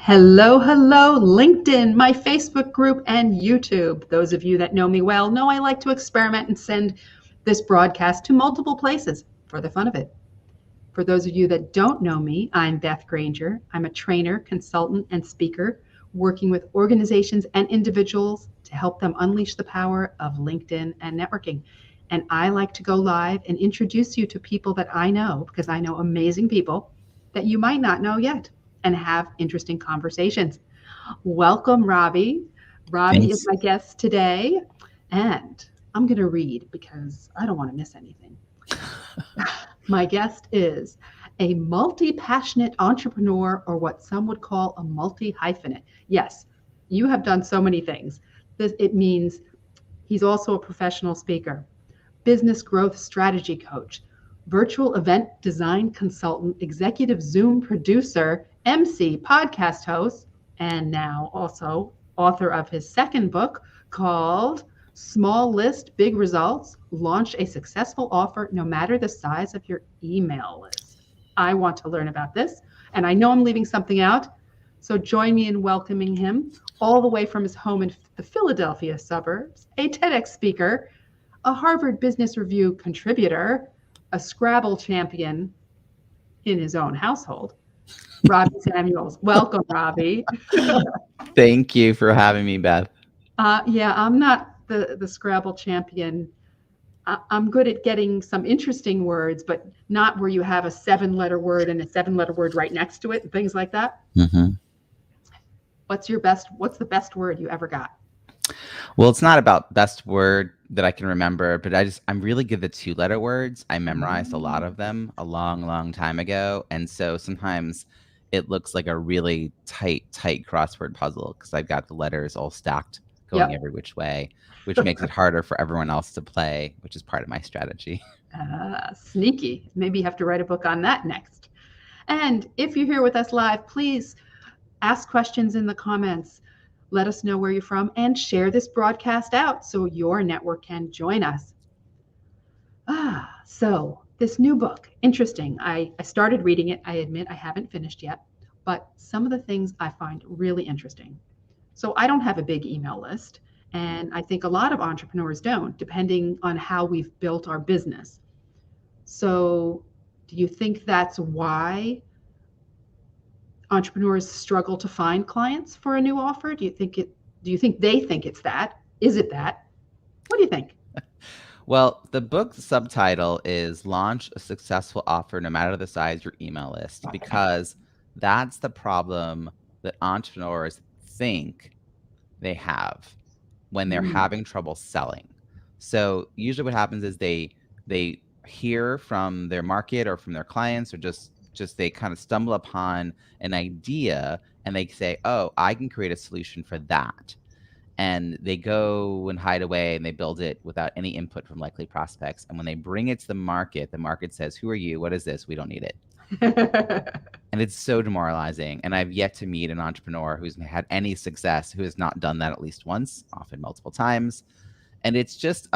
Hello, LinkedIn, my Facebook group, and YouTube. Those of you that know me well know I like to experiment and send this broadcast to multiple places for the fun of it. For those of you that don't know me, I'm Beth Granger. I'm a trainer, consultant, and speaker working with organizations and individuals to help them unleash the power of LinkedIn and networking. And I like to go live and introduce you to people that I know, because I know amazing people that you might not know yet, and have interesting conversations. Welcome, Robbie. Robbie Thanks. is my guest today, and I'm going to read because I don't want to miss anything. My guest is a multi-passionate entrepreneur, or what some would call a multi-hyphenate. Yes, you have done so many things. It means he's also a professional speaker, business growth strategy coach, virtual event design consultant, executive Zoom producer, MC, podcast host, and now also author of his second book called Small List, Big Results, Launch a Successful Offer No Matter the Size of Your Email List. I want to learn about this, and I know I'm leaving something out, so join me in welcoming him all the way from his home in the Philadelphia suburbs, a TEDx speaker, a Harvard Business Review contributor, a Scrabble champion in his own household, Robbie Samuels. Welcome, Robbie. Thank you for having me, Beth. Yeah, I'm not the Scrabble champion. I'm good at getting some interesting words, but not where you have a 7-letter word and a 7-letter word right next to it and things like that. Mm-hmm. What's the best word you ever got? Well, it's not about best word that I can remember, but I'm really good at 2-letter words. I memorized a lot of them a long time ago. And so sometimes it looks like a really tight crossword puzzle because I've got the letters all stacked going every which way, which makes it harder for everyone else to play, which is part of my strategy. Sneaky. Maybe you have to write a book on that next. And if you're here with us live, please ask questions in the comments. Let us know where you're from and share this broadcast out so your network can join us. So this new book, interesting. I started reading it. I admit I haven't finished yet, but some of the things I find really interesting. So I don't have a big email list, and I think a lot of entrepreneurs don't, depending on how we've built our business. So do you think that's why entrepreneurs struggle to find clients for a new offer? Do you think they think it's that? Is it that? What do you think? Well, the book's subtitle is Launch a Successful Offer No Matter the Size of Your Email List, because that's the problem that entrepreneurs think they have when they're having trouble selling. So usually what happens is they hear from their market or from their clients, or just they kind of stumble upon an idea and they say, oh, I can create a solution for that. And they go and hide away and they build it without any input from likely prospects. And when they bring it to the market says, who are you? What is this? We don't need it. And it's so demoralizing. And I've yet to meet an entrepreneur who's had any success who has not done that at least once, often multiple times. And it's just,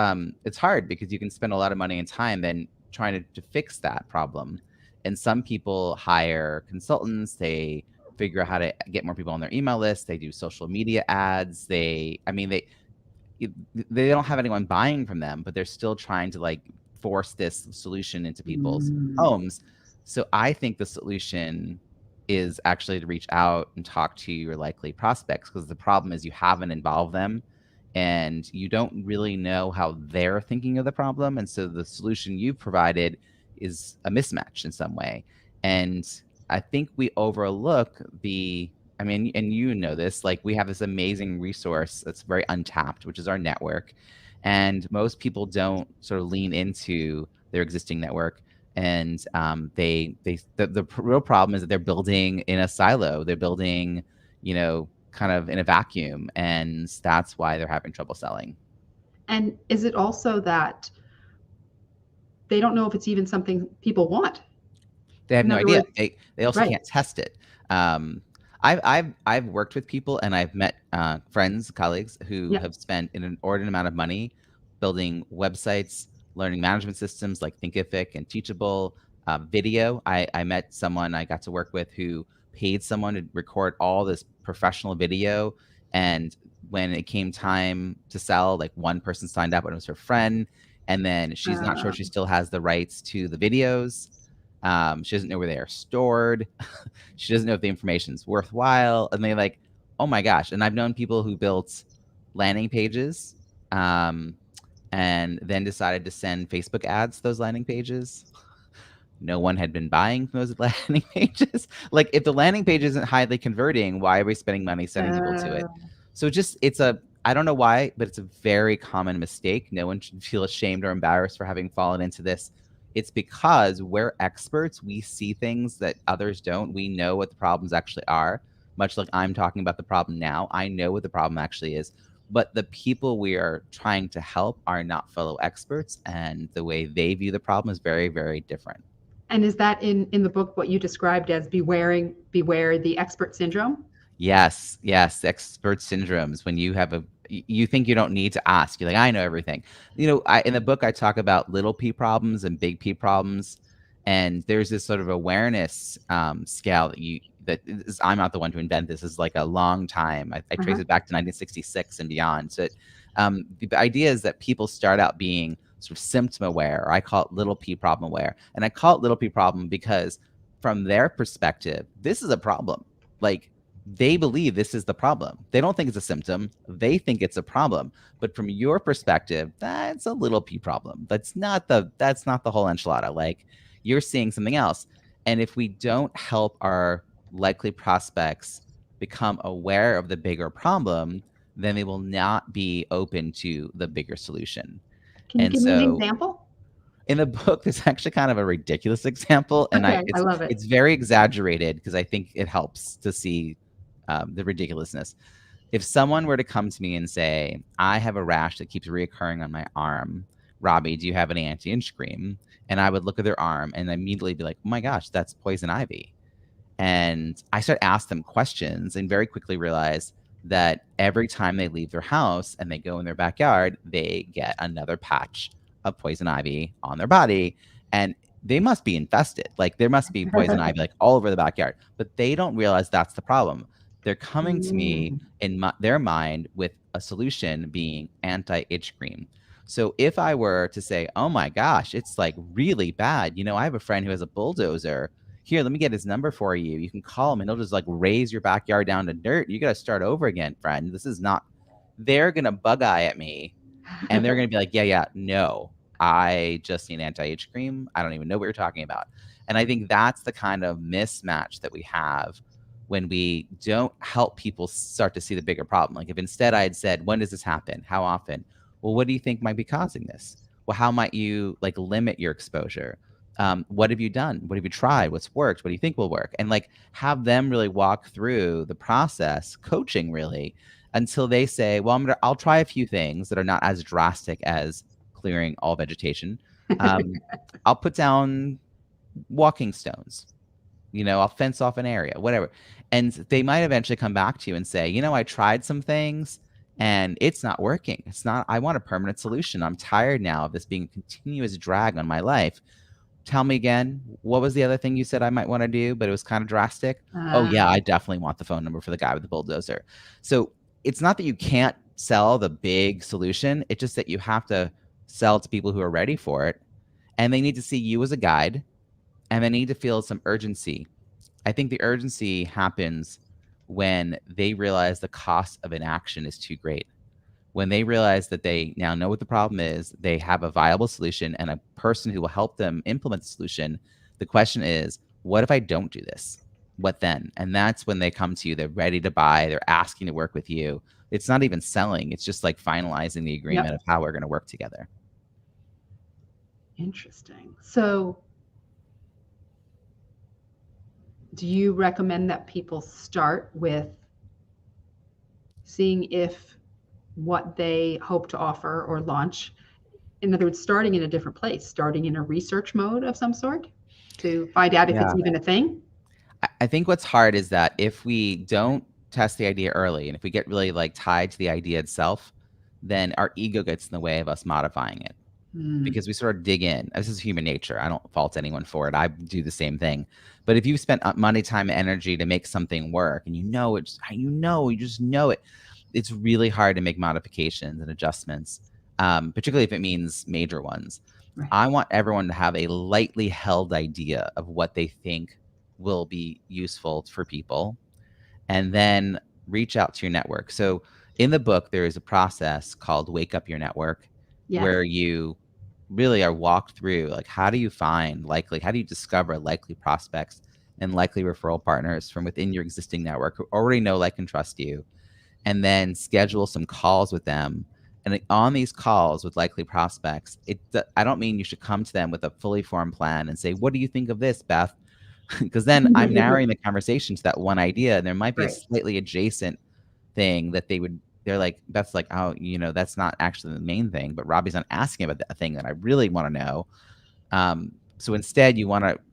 it's hard because you can spend a lot of money and time then trying to fix that problem. And some people hire consultants, they figure out how to get more people on their email list, they do social media ads, they don't have anyone buying from them, but they're still trying to like force this solution into people's homes. So I think the solution is actually to reach out and talk to your likely prospects, because the problem is you haven't involved them and you don't really know how they're thinking of the problem. And so the solution you've provided is a mismatch in some way. And I think we overlook and you know this, like we have this amazing resource that's very untapped, which is our network. And most people don't sort of lean into their existing network And the real problem is that they're building in a silo. They're building, kind of in a vacuum, and that's why they're having trouble selling. And is it also that they don't know if it's even something people want? They have In no other idea. words, They also right. can't test it. Um, I've worked with people, and I've met friends, colleagues who Yeah. have spent an inordinate amount of money building websites, learning management systems like Thinkific and Teachable. Video. I met someone I got to work with who paid someone to record all this professional video, and when it came time to sell, like one person signed up and it was her friend, and then she's not sure she Um, still has the rights to the videos. She doesn't know where they are stored. She doesn't know if the information's worthwhile. And they like, oh my gosh. And I've known people who built landing pages, and then decided to send Facebook ads to those landing pages. No one had been buying from those landing pages. Like, if the landing page isn't highly converting, why are we spending money sending people to it? uh, So I don't know why, but it's a very common mistake. No one should feel ashamed or embarrassed for having fallen into this. It's because we're experts. We see things that others don't. We know what the problems actually are. Much like I'm talking about the problem now, I know what the problem actually is. But the people we are trying to help are not fellow experts, and the way they view the problem is very, very different. and is that in the book what you described as beware the expert syndrome? Yes, yes, expert syndromes. When you think you don't need to ask. You're like, I know everything. In the book I talk about little p problems and big P problems, and there's this sort of awareness scale I'm not the one to invent this. Is like a long time. I trace Uh-huh. it back to 1966 and beyond. So the idea is that people start out being sort of symptom aware, or I call it little p problem aware, and I call it little p problem because from their perspective, this is a problem. Like, they believe this is the problem. They don't think it's a symptom. They think it's a problem. But from your perspective, that's a little p problem. That's not the whole enchilada. Like, you're seeing something else. And if we don't help our likely prospects become aware of the bigger problem, then they will not be open to the bigger solution. Can you And give me an so example? in the book, there's actually kind of a ridiculous example, and Okay, I love it. it's very exaggerated because I think it helps to see the ridiculousness. If someone were to come to me and say, "I have a rash that keeps reoccurring on my arm, Robbie, do you have any anti-itch cream?" And I would look at their arm and immediately be like, "Oh my gosh, that's poison ivy." And I start asking them questions and very quickly realize that every time they leave their house and they go in their backyard, they get another patch of poison ivy on their body. And they must be infested. Like, there must be poison ivy like all over the backyard, but they don't realize that's the problem. They're coming to me Mm. in their mind with a solution being anti-itch cream. So if I were to say, "Oh my gosh, it's like really bad. I have a friend who has a bulldozer. Here, let me get his number for you. You can call him and he'll just like raise your backyard down to dirt. You got to start over again, friend. This is not." They're going to bug eye at me, and they're going to be like, yeah, no, I just need anti-itch cream. I don't even know what you're talking about. And I think that's the kind of mismatch that we have when we don't help people start to see the bigger problem. Like, if instead I had said, when does this happen? How often? Well, what do you think might be causing this? Well, how might you like limit your exposure? What have you done? What have you tried? What's worked? What do you think will work? And like, have them really walk through the process, coaching really, until they say, well, I'll try a few things that are not as drastic as clearing all vegetation. I'll put down walking stones. I'll fence off an area, whatever. And they might eventually come back to you and say, I tried some things and it's not working. I want a permanent solution. I'm tired now of this being a continuous drag on my life. Tell me again, what was the other thing you said I might want to do, but it was kind of drastic? Oh, Uh, yeah, I definitely want the phone number for the guy with the bulldozer. So it's not that you can't sell the big solution. It's just that you have to sell to people who are ready for it. And they need to see you as a guide, and they need to feel some urgency. I think the urgency happens when they realize the cost of inaction is too great. When they realize that they now know what the problem is, they have a viable solution and a person who will help them implement the solution. The question is, what if I don't do this? What then? And that's when they come to you. They're ready to buy. They're asking to work with you. It's not even selling. It's just like finalizing the agreement yep. of how we're going to work together. Interesting. So Do you recommend that people start with seeing if what they hope to offer or launch, in other words, starting in a different place, starting in a research mode of some sort to find out if it's Yeah. even a thing? I think what's hard is that if we don't test the idea early, and if we get really like tied to the idea itself, then our ego gets in the way of us modifying it Mm, because we sort of dig in. This is human nature. I don't fault anyone for it. I do the same thing. But if you've spent money, time, energy to make something work, and you just know it, it's really hard to make modifications and adjustments, particularly if it means major ones. right. I want everyone to have a lightly held idea of what they think will be useful for people, and then reach out to your network. So in the book, there is a process called Wake Up Your Network, Yes. where you really are walked through like how do you discover likely prospects and likely referral partners from within your existing network who already know, like, and trust you, and then schedule some calls with them. And on these calls with likely prospects, I don't mean you should come to them with a fully formed plan and say, "What do you think of this, Beth?" Because then I'm narrowing the conversation to that one idea, and there might be a Right. slightly adjacent thing that they're like, Beth's like, "Oh, that's not actually the main thing," but Robbie's not asking about the thing that I really want to know. So instead,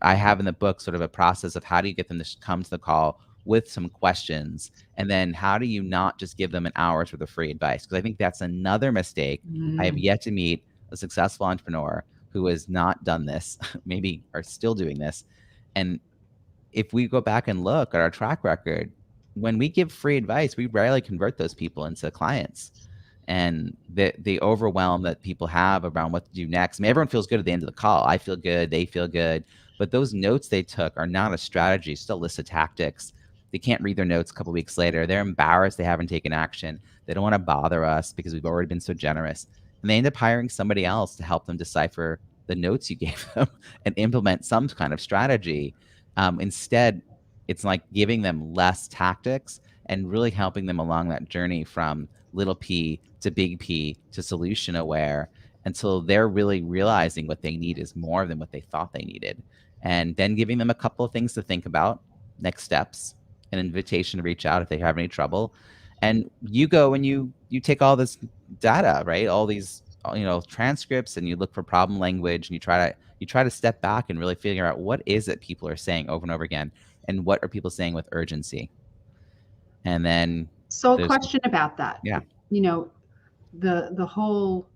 I have in the book sort of a process of how do you get them to come to the call with some questions, and then how do you not just give them an hour's worth of free advice? Because I think that's another mistake. I have Mm. yet to meet a successful entrepreneur who has not done this, maybe are still doing this. And if we go back and look at our track record, when we give free advice, we rarely convert those people into clients. And the overwhelm that people have around what to do next. I mean, everyone feels good at the end of the call. I feel good. They feel good. But those notes they took are not a strategy, still a list of tactics. They can't read their notes a couple weeks later. They're embarrassed they haven't taken action. They don't want to bother us because we've already been so generous. And they end up hiring somebody else to help them decipher the notes you gave them and implement some kind of strategy. Instead, it's like giving them less tactics and really helping them along that journey from little p to big P to solution aware until they're really realizing what they need is more than what they thought they needed. And then giving them a couple of things to think about, next steps, an invitation to reach out if they have any trouble. And you go and you take all this data, right? All these transcripts, and you look for problem language, and you try to step back and really figure out what is it people are saying over and over again, and what are people saying with urgency. And then So a there's question about that. yeah. You know, the whole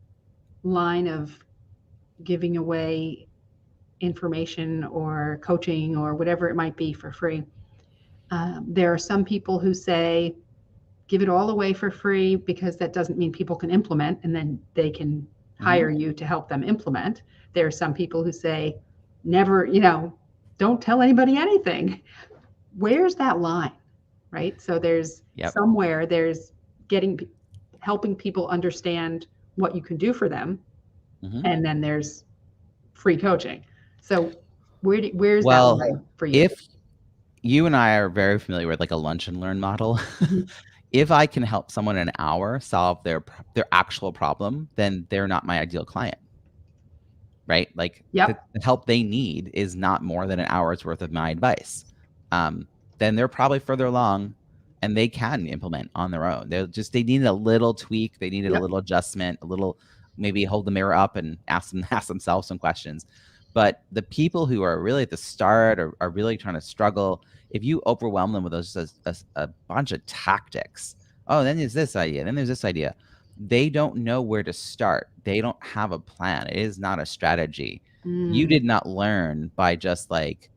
line of giving away information or coaching or whatever it might be for free. There are some people who say give it all away for free because that doesn't mean people can implement and then they can Mhm. hire you to help them implement. There are some people who say never, don't tell anybody anything. Where's that line? Right? So there's Yep. somewhere there's getting helping people understand what you can do for them, Mhm. and then there's free coaching. So where's that Well, line for you? if you and I are very familiar with like a lunch and learn model, Mhm. if I can help someone in an hour solve their actual problem, then they're not my ideal client, right? Like the, Yep. the help they need is not more than an hour's worth of my advice. Then they're probably further along and they can implement on their own. They needed a little tweak, they needed a Yep. little adjustment, a little maybe hold the mirror up and ask themselves some questions. But the people who are really at the start or are really trying to struggle, if you overwhelm them with those a bunch of tactics, oh, then there's this idea, then there's this idea, they don't know where to start. They don't have a plan. It is not a strategy. You Mm. did not learn by just like,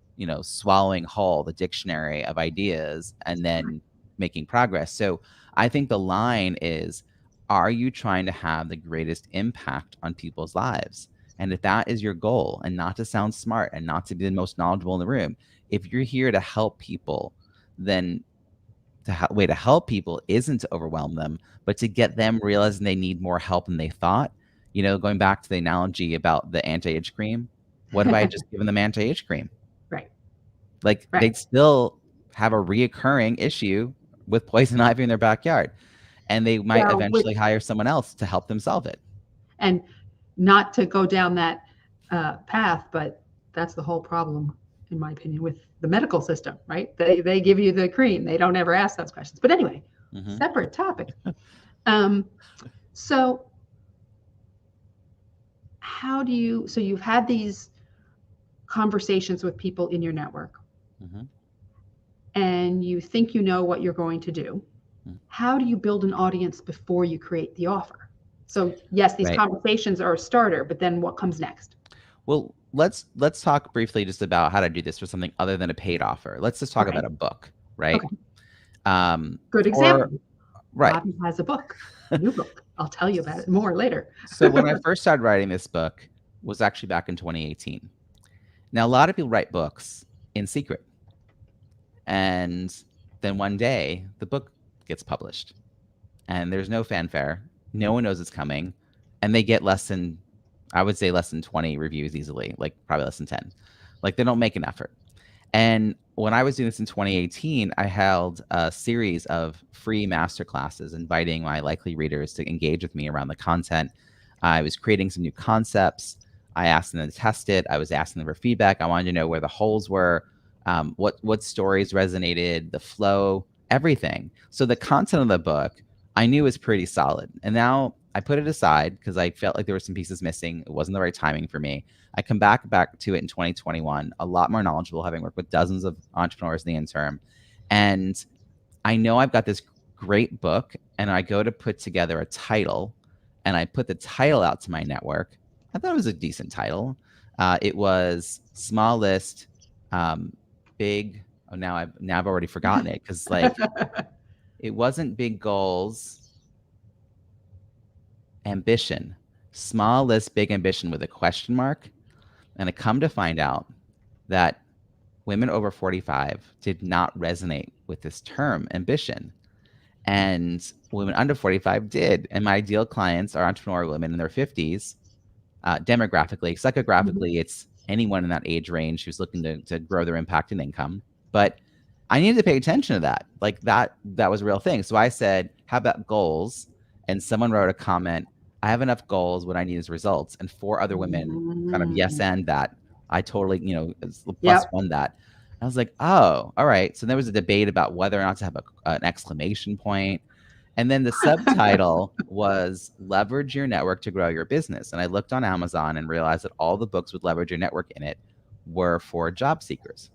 swallowing whole the dictionary of ideas and then making progress. So I think the line is, are you trying to have the greatest impact on people's lives? And if that is your goal, and not to sound smart and not to be the most knowledgeable in the room, if you're here to help people, then way to help people isn't to overwhelm them, but to get them realizing they need more help than they thought. Going back to the analogy about the anti-itch cream, what if I had just given them anti-itch cream? Right. Like Right. they'd still have a reoccurring issue with poison ivy in their backyard, and they might Well, with eventually hire someone else to help them solve it. and not to go down that path, but that's the whole problem. in my opinion, with the medical system, right? They give you the cream. They don't ever ask those questions. But anyway, separate topic. So how do you, so you've had these conversations with people in your network, and you think you know what you're going to do. How do you build an audience before you create the offer? So yes, these conversations are a starter, but then what comes next? Well, let's talk briefly just about how to do this for something other than a paid offer. Let's just talk about a book, right? Good example. Right. Robbie has a book, a new book. I'll tell you about it more later. So when I first started writing this book was actually back in 2018. Now, a lot of people write books in secret. And then one day the book gets published and there's no fanfare. No one knows it's coming. And they get I would say less than 20 reviews easily, like probably less than 10. Like they don't make an effort. And when I was doing this in 2018, I held a series of free masterclasses inviting my likely readers to engage with me around the content. I was creating some new concepts. I asked them to test it. I was asking them for feedback. I wanted to know where the holes were, what stories resonated, the flow, everything. So the content of the book I knew was pretty solid. And now I put it aside because I felt like there were some pieces missing. It wasn't the right timing for me. I come back to it in 2021, a lot more knowledgeable, having worked with dozens of entrepreneurs in the interim. And I know I've got this great book, and I go to put together a title, and I put the title out to my network. I thought it was a decent title. It was small list, big. Oh, now I've already forgotten it because like it wasn't big goals, ambition, small list, big ambition with a question mark. And I come to find out that women over 45 did not resonate with this term, ambition. And women under 45 did. And my ideal clients are entrepreneurial women in their 50s. Demographically, psychographically, it's anyone in that age range who's looking to grow their impact and income. But I needed to pay attention to that. Like that was a real thing. So I said, how about goals? And someone wrote a comment, I have enough goals. What I need is results. And 4 other women kind of yes and that. I totally, plus one that. I was like, oh, all right. So there was a debate about whether or not to have an exclamation point. And then the subtitle was leverage your network to grow your business. And I looked on Amazon and realized that all the books with leverage your network in it were for job seekers.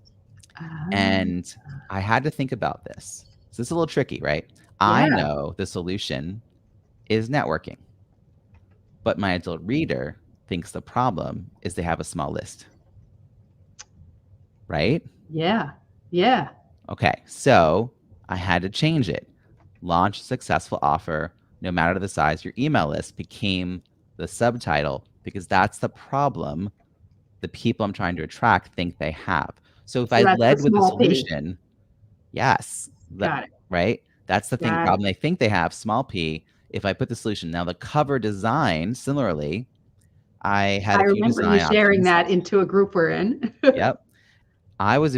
And I had to think about this. So it's a little tricky, right? Yeah. I know the solution is networking, but my adult reader thinks the problem is they have a small list, right? Yeah. Okay, so I had to change it. Launch a successful offer, no matter the size. Your email list became the subtitle because that's the problem the people I'm trying to attract think they have. So if I led with the solution, yes, right? That's the problem they think they have, small p. If I put the solution, now the cover design, similarly, I had a few design options. I remember you sharing that into a group we're in. Yep. I was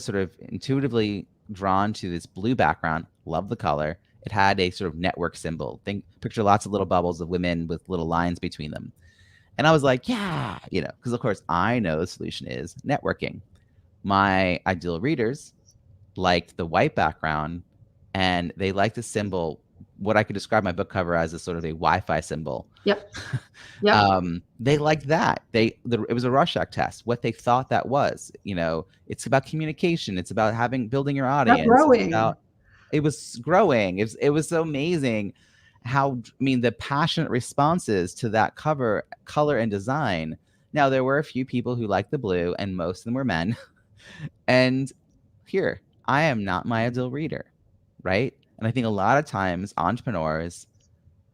sort of intuitively drawn to this blue background, love the color. It had a sort of network symbol. Picture lots of little bubbles of women with little lines between them. And I was like, yeah, because of course I know the solution is networking. My ideal readers liked the white background, and they liked the symbol, what I could describe my book cover as a sort of a Wi-Fi symbol. Yep. They liked that. It was a Rorschach test, what they thought that was. It's about communication. It's about building your audience. It was growing. It was so amazing how, the passionate responses to that cover, color, and design. Now, there were a few people who liked the blue, and most of them were men. And here, I am not my ideal reader, right? And I think a lot of times entrepreneurs,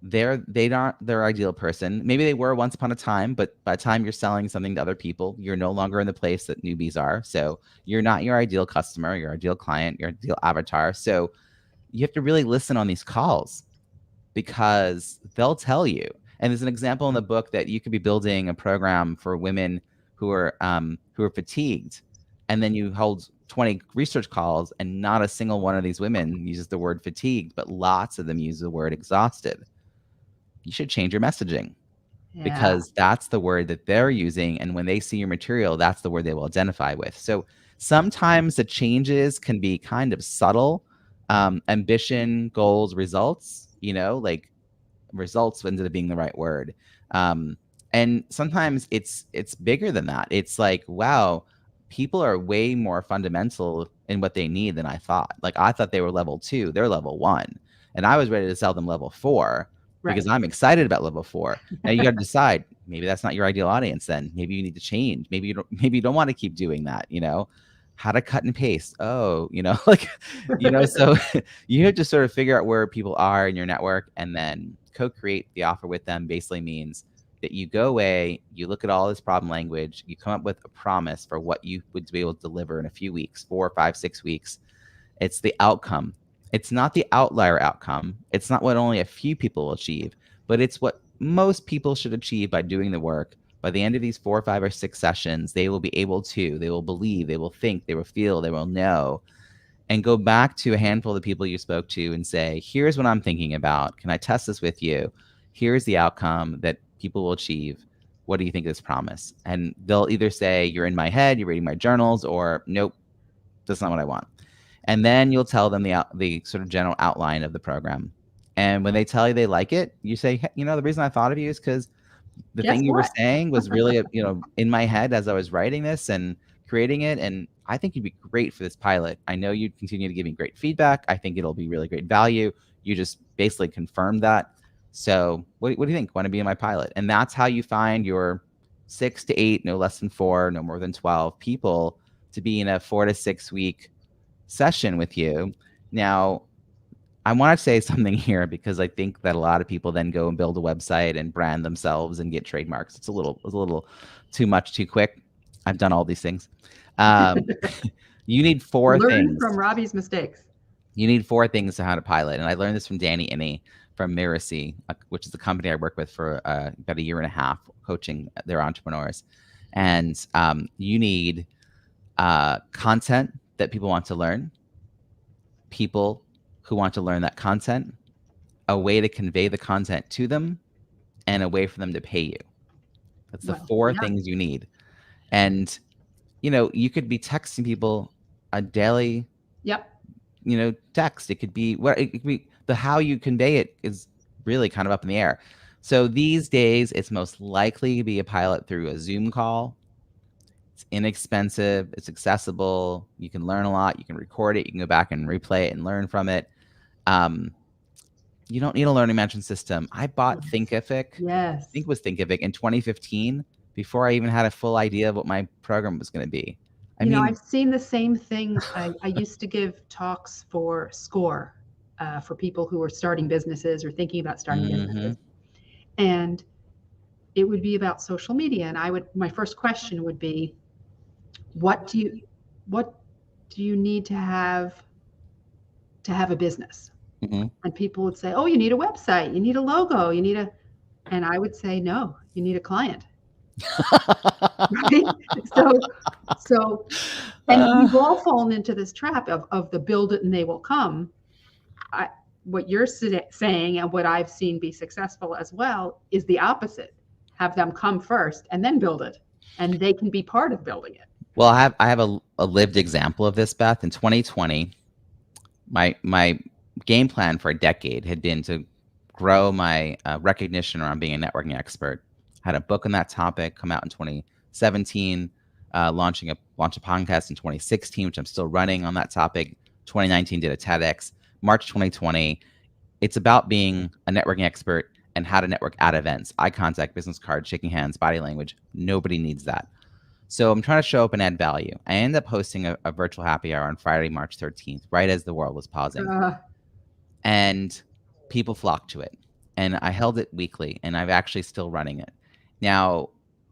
they're not their ideal person. Maybe they were once upon a time, but by the time you're selling something to other people, you're no longer in the place that newbies are. So you're not your ideal customer, your ideal client, your ideal avatar. So you have to really listen on these calls because they'll tell you. And there's an example in the book that you could be building a program for women who are fatigued, and then you hold 20 research calls and not a single one of these women uses the word fatigued, but lots of them use the word exhausted. You should change your messaging. Yeah. because that's the word that they're using. And when they see your material, that's the word they will identify with. So sometimes the changes can be kind of subtle. Ambition, goals, results, like results ended up being the right word. Um, and sometimes it's bigger than that. It's like, wow, people are way more fundamental in what they need than I thought. Like I thought they were level 2, they're level 1. And I was ready to sell them level 4 because Right. I'm excited about level 4. Now you got to decide, maybe that's not your ideal audience then. Maybe you need to change. Maybe you don't want to keep doing that. How to cut and paste. Oh, like, so you have to sort of figure out where people are in your network and then co-create the offer with them. Basically means that you go away, you look at all this problem language, you come up with a promise for what you would be able to deliver in a few weeks, 4, 5, 6 weeks. It's the outcome. It's not the outlier outcome. It's not what only a few people will achieve, but it's what most people should achieve by doing the work. By the end of these 4, 5, or 6 sessions, they will be able to, they will believe, they will think, they will feel, they will know, and go back to a handful of the people you spoke to and say, here's what I'm thinking about. Can I test this with you? Here's the outcome that people will achieve. What do you think of this promise? And they'll either say, you're in my head, you're reading my journals, or nope, that's not what I want. And then you'll tell them the sort of general outline of the program. And when they tell you they like it, you say, hey, the reason I thought of you is because the Guess thing you were what? saying was really, in my head as I was writing this and creating it. And I think you'd be great for this pilot. I know you'd continue to give me great feedback. I think it'll be really great value. You just basically confirmed that. So what do you think? Want to be in my pilot? And that's how you find your 6 to 8, no less than 4, no more than 12 people to be in a 4 to 6 week session with you. Now, I want to say something here because I think that a lot of people then go and build a website and brand themselves and get trademarks. It's a little too much too quick. I've done all these things. Um, you need 4 Learn things. from Robbie's mistakes. You need 4 things to how to pilot. And I learned this from Danny Inney from Miracy, which is the company I work with for about a year and a half, coaching their entrepreneurs. And you need content that people want to learn, people who want to learn that content, a way to convey the content to them, and a way for them to pay you. That's the Well, 4 yeah. things you need. And, you could be texting people a daily, Yep. text. It could be the how you convey it is really kind of up in the air. So these days, it's most likely to be a pilot through a Zoom call. It's inexpensive. It's accessible. You can learn a lot. You can record it. You can go back and replay it and learn from it. You don't need a learning management system. I bought Thinkific. I Yes. think it was Thinkific in 2015 before I even had a full idea of what my program was going to be. I mean, I've seen the same thing. I used to give talks for SCORE for people who are starting businesses or thinking about starting mhm, businesses. And it would be about social media. And my first question would be, what do you, what do you need to have a business? mhm. And people would say, oh, you need a website, you need a logo, and I would say, no, you need a client. Right? So, so, and we've all fallen into this trap of the build it and they will come. What you're saying and what I've seen be successful as well is the opposite. Have them come first and then build it, and they can be part of building it. Well, I have a lived example of this, Beth. In 2020, my game plan for a decade had been to grow my recognition around being a networking expert. Had a book on that topic come out in 2017, launch a podcast in 2016, which I'm still running on that topic. 2019 did a TEDx. March 2020, it's about being a networking expert and how to network at events, eye contact, business cards, shaking hands, body language. Nobody needs that. So I'm trying to show up and add value. I ended up hosting a virtual happy hour on Friday, March 13th, right as the world was pausing. Uh, And people flocked to it. And I held it weekly, and I've actually still running it. Now,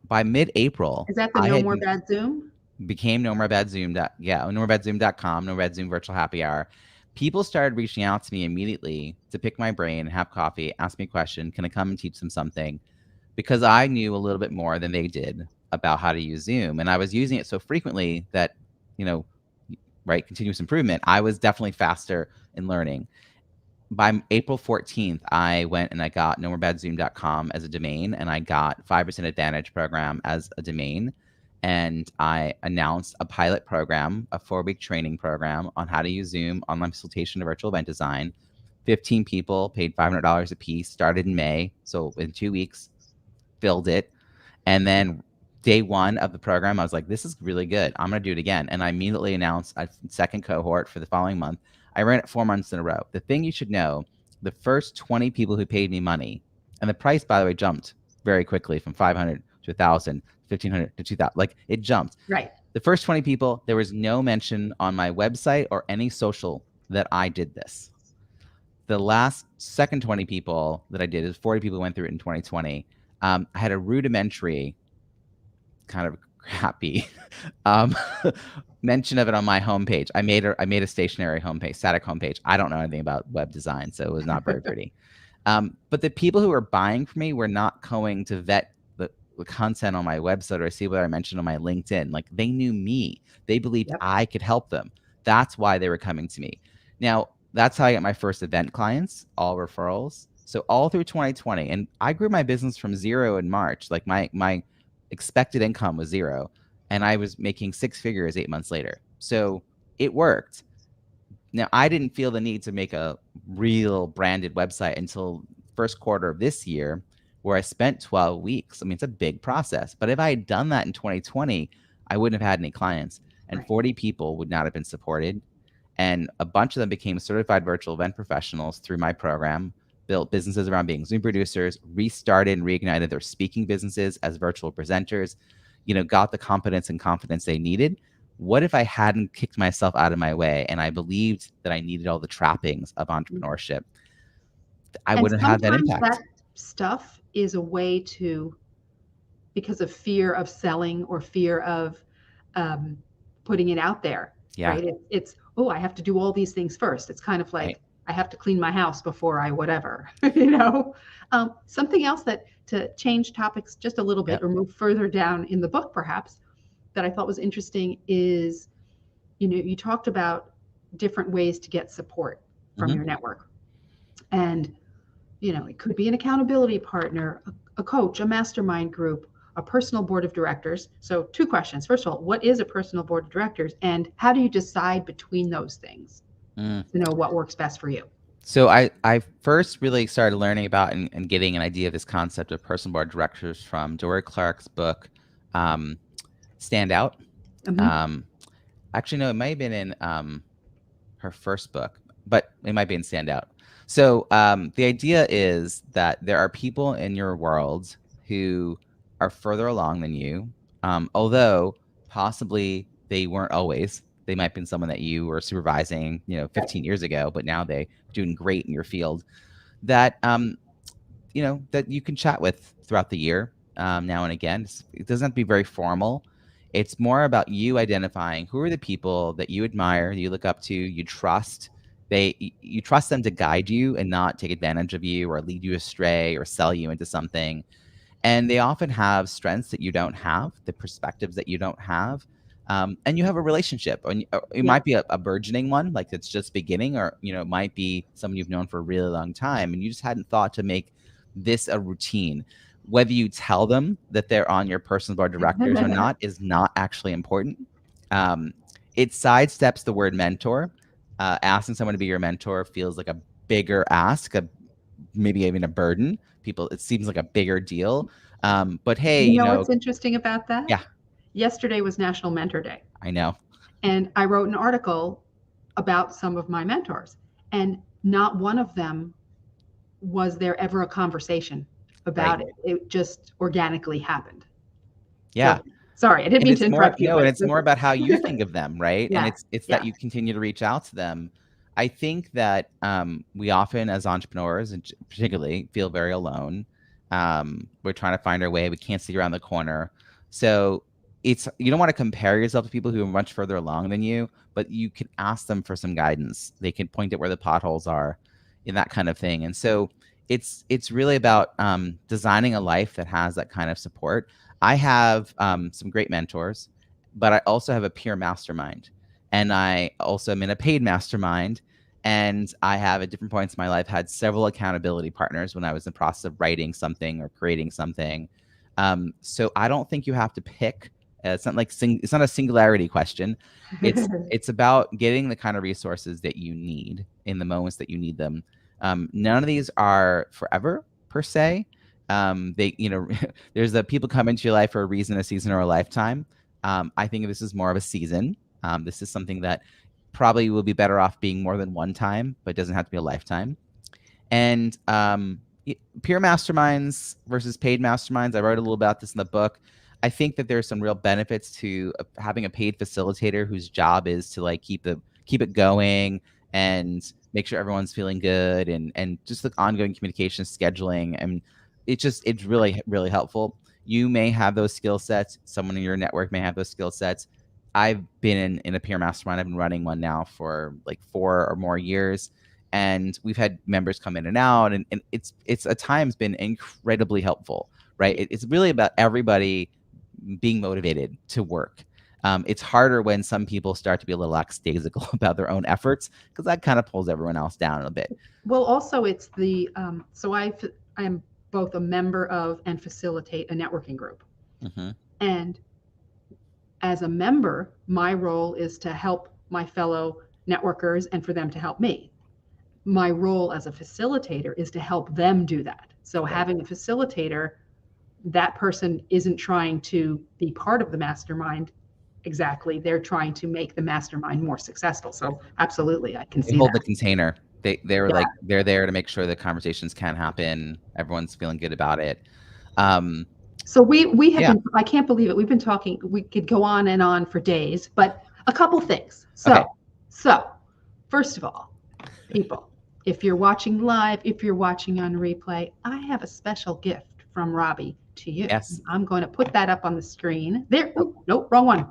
by mid-April, is that the I No had More Bad Zoom? became No More Bad Zoom. NoMoreBadZoom.com, No More Bad Zoom Virtual Happy Hour. People started reaching out to me immediately to pick my brain, have coffee, ask me a question. Can I come and teach them something? Because I knew a little bit more than they did about how to use Zoom. And I was using it so frequently that, right, continuous improvement, I was definitely faster in learning. by April 14th, I went and I got nomoorebadzoom.com as a domain, and I got 5% Advantage program as a domain. And I announced a pilot program, a 4-week training program on how to use Zoom, online facilitation, and virtual event design. 15 people paid $500 a piece, started in May. So in 2 weeks, filled it. And then day one of the program, I was like, this is really good. I'm going to do it again. And I immediately announced a second cohort for the following month. I ran it 4 months in a row. The thing you should know, the first 20 people who paid me money, and the price, by the way, jumped very quickly from 500 to 1,000, 1,500 to 2,000. Like, it jumped. Right. The first 20 people, there was no mention on my website or any social that I did this. The second 20 people that I did, is 40 people went through it in 2020. I had a rudimentary, kind of crappy mention of it on my homepage. I made a stationary homepage, static homepage. I don't know anything about web design, so it was not very pretty. But the people who were buying from me were not going to vet the content on my website or see what I mentioned on my LinkedIn. Like, they knew me. They believed I could help them. That's why they were coming to me. Now, that's how I got my first event clients, all referrals. So all through 2020, and I grew my business from 0 in March. Like, my expected income was 0, and I was making 6 figures 8 months later. So it worked. Now, I didn't feel the need to make a real branded website until first quarter of this year, where I spent 12 weeks. I mean, it's a big process, but if I had done that in 2020, I wouldn't have had any clients, and 40 people would not have been supported. And a bunch of them became certified virtual event professionals through my program, built businesses around being Zoom producers, restarted and reignited their speaking businesses as virtual presenters, got the competence and confidence they needed. What if I hadn't kicked myself out of my way and I believed that I needed all the trappings of entrepreneurship? I wouldn't have that impact. That stuff is a way to, because of fear of selling or fear of putting it out there. Yeah. Right? It's, oh, I have to do all these things first. It's kind of like, I have to clean my house before I whatever, something else that, to change topics just a little bit or move further down in the book, perhaps, that I thought was interesting is, you talked about different ways to get support from your network. And, it could be an accountability partner, a coach, a mastermind group, a personal board of directors. So 2 questions. First of all, what is a personal board of directors, and how do you decide between those things to know what works best for you? So I first really started learning about and getting an idea of this concept of personal board of directors from Dory Clark's book, Stand Out. Actually, no, it might have been in her first book, but it might be in Stand Out. So the idea is that there are people in your world who are further along than you, although possibly they weren't always. They might have been someone that you were supervising, 15 years ago, but now they're doing great in your field. That that you can chat with throughout the year, now and again. It doesn't have to be very formal. It's more about you identifying who are the people that you admire, you look up to, you trust. You trust them to guide you and not take advantage of you or lead you astray or sell you into something. And they often have strengths that you don't have, the perspectives that you don't have. And you have a relationship, and it might be a burgeoning one, like it's just beginning, or it might be someone you've known for a really long time, and you just hadn't thought to make this a routine. Whether you tell them that they're on your personal board of directors or not is not actually important. It sidesteps the word mentor. Asking someone to be your mentor feels like a bigger ask, maybe even a burden. It seems like a bigger deal. But hey, what's interesting about that? Yeah. Yesterday was National Mentor Day. I know. And I wrote an article about some of my mentors, and not one of them was there ever a conversation about it. It just organically happened. Yeah. So, sorry, I didn't mean to interrupt you. No, and it's more about how you think of them, right? Yeah. And it's that you continue to reach out to them. I think that we often, as entrepreneurs, and particularly, feel very alone. We're trying to find our way. We can't see around the corner. So you don't want to compare yourself to people who are much further along than you, but you can ask them for some guidance. They can point at where the potholes are, and that kind of thing. And so it's really about designing a life that has that kind of support. I have some great mentors, but I also have a peer mastermind, and I also am in a paid mastermind. And I have at different points in my life had several accountability partners when I was in the process of writing something or creating something. So I don't think you have to pick. It's not like it's not a singularity question. It's about getting the kind of resources that you need in the moments that you need them. None of these are forever per se. They, there's the people come into your life for a reason, a season, or a lifetime. I think this is more of a season. This is something that probably will be better off being more than one time, but it doesn't have to be a lifetime. And peer masterminds versus paid masterminds, I wrote a little about this in the book. I think that there's some real benefits to having a paid facilitator whose job is to like keep it going and make sure everyone's feeling good, and just the ongoing communication, scheduling, and it's really, really helpful. You may have those skill sets. Someone in your network may have those skill sets. I've been in a peer mastermind. I've been running one now for like 4 or more years, and we've had members come in and out, and it's at times been incredibly helpful, right? It's really about everybody being motivated to work. It's harder when some people start to be a little lackadaisical about their own efforts, because that kind of pulls everyone else down a bit. Well, also it's the so I am both a member of and facilitate a networking group. Mm-hmm. And as a member, my role is to help my fellow networkers and for them to help me. My role as a facilitator is to help them do that. So Right. having a facilitator, that person isn't trying to be part of the mastermind exactly. They're trying to make the mastermind more successful. So absolutely, I can They see hold that. the container. They're Yeah. like they're there to make sure the conversations can happen. Everyone's feeling good about it. So we have Yeah. been, I can't believe it. We've been talking, we could go on and on for days, but a couple things. Okay. So first of all, people, if you're watching live, if you're watching on replay, I have a special gift from Robbie to you. Yes. I'm going to put that up on the screen. There. Oh, nope, wrong one.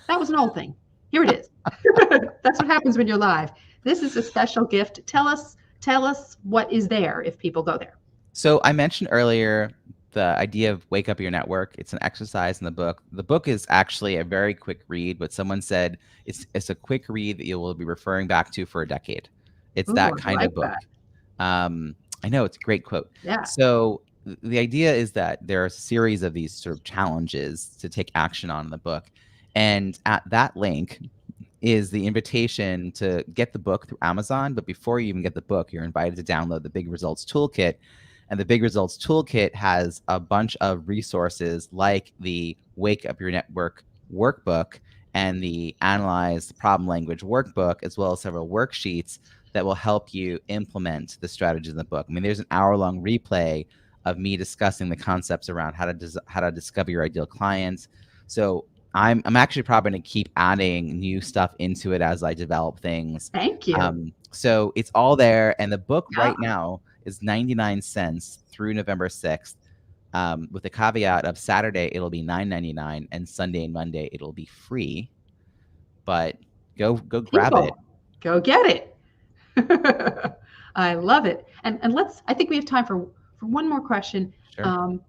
That was an old thing. Here it is. That's what happens when you're live. This is a special gift. Tell us what is there if people go there. So I mentioned earlier the idea of wake up your network. It's an exercise in the book. The book is actually a very quick read, but someone said it's a quick read that you will be referring back to for a decade. It's Ooh, that I kind like of book. that. I know, it's a great quote. Yeah. So the idea is that there are a series of these sort of challenges to take action on in the book. And at that link is the invitation to get the book through Amazon. But before you even get the book, you're invited to download the Big Results Toolkit. And the Big Results Toolkit has a bunch of resources like the Wake Up Your Network workbook and the Analyze the Problem Language workbook, as well as several worksheets that will help you implement the strategies in the book. I mean, there's an hour-long replay of me discussing the concepts around how to discover your ideal clients. So I'm actually probably going to keep adding new stuff into it as I develop things. Thank you. So it's all there, and the book Yeah. right now is 99 cents through November 6th, with the caveat of Saturday it'll be $9.99 and Sunday and Monday it'll be free. But go grab it. Go get it. I love it. And I think we have time for one more question. Sure.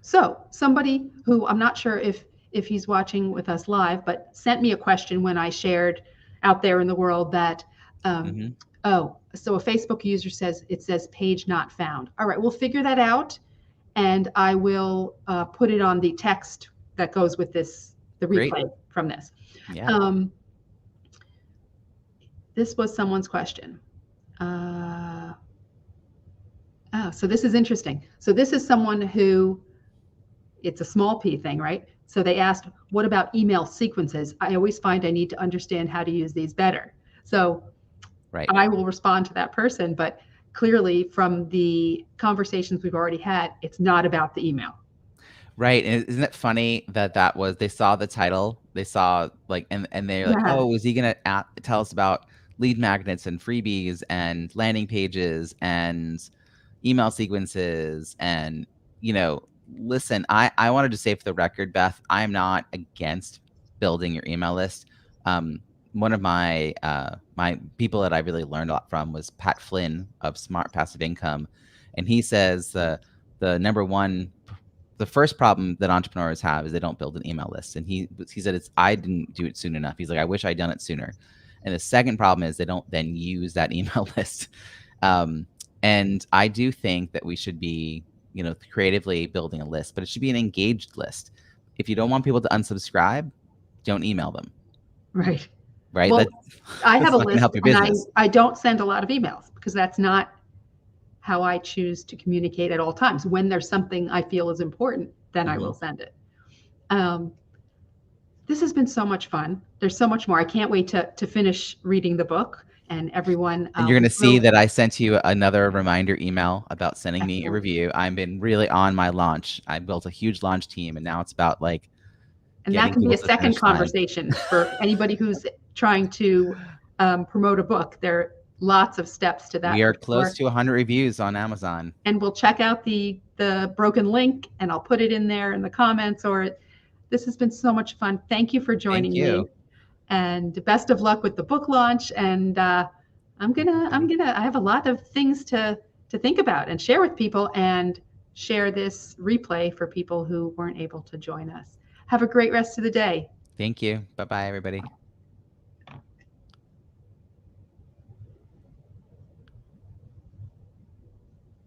So somebody who I'm not sure if he's watching with us live, but sent me a question when I shared out there in the world that so a Facebook user says page not found. All right, we'll figure that out, and I will put it on the text that goes with this, the replay Great. from this. Yeah. This was someone's question. So this is interesting. So this is someone who, it's a small p thing, right? So they asked, what about email sequences? I always find I need to understand how to use these better. So right. I will respond to that person, but clearly from the conversations we've already had, it's not about the email. Right. And isn't it funny that was, they saw the title, they saw like, and they're like, oh, is he going to tell us about lead magnets and freebies and landing pages and email sequences? And, listen, I wanted to say for the record, Beth, I'm not against building your email list. One of my my people that I really learned a lot from was Pat Flynn of Smart Passive Income. And he says the number one the first problem that entrepreneurs have is they don't build an email list. And he said, I didn't do it soon enough. He's like, I wish I'd done it sooner. And the second problem is they don't then use that email list. And I do think that we should be, creatively building a list, but it should be an engaged list. If you don't want people to unsubscribe, don't email them. Right. Right. Well, I have a list, help your and business. I don't send a lot of emails because that's not how I choose to communicate at all times. When there's something I feel is important, then I will send it. This has been so much fun. There's so much more. I can't wait to finish reading the book, and everyone. And you're going to see that I sent you another reminder email about sending me a review. I've been really on my launch. I built a huge launch team, and now it's about and that can be a second conversation for anybody who's trying to promote a book. There are lots of steps to that. We are close to 100 reviews on Amazon. And we'll check out the broken link, and I'll put it in there in the comments. This has been so much fun. Thank you for joining me. And best of luck with the book launch. And I have a lot of things to think about and share with people, and share this replay for people who weren't able to join us. Have a great rest of the day. Thank you. Bye-bye, everybody.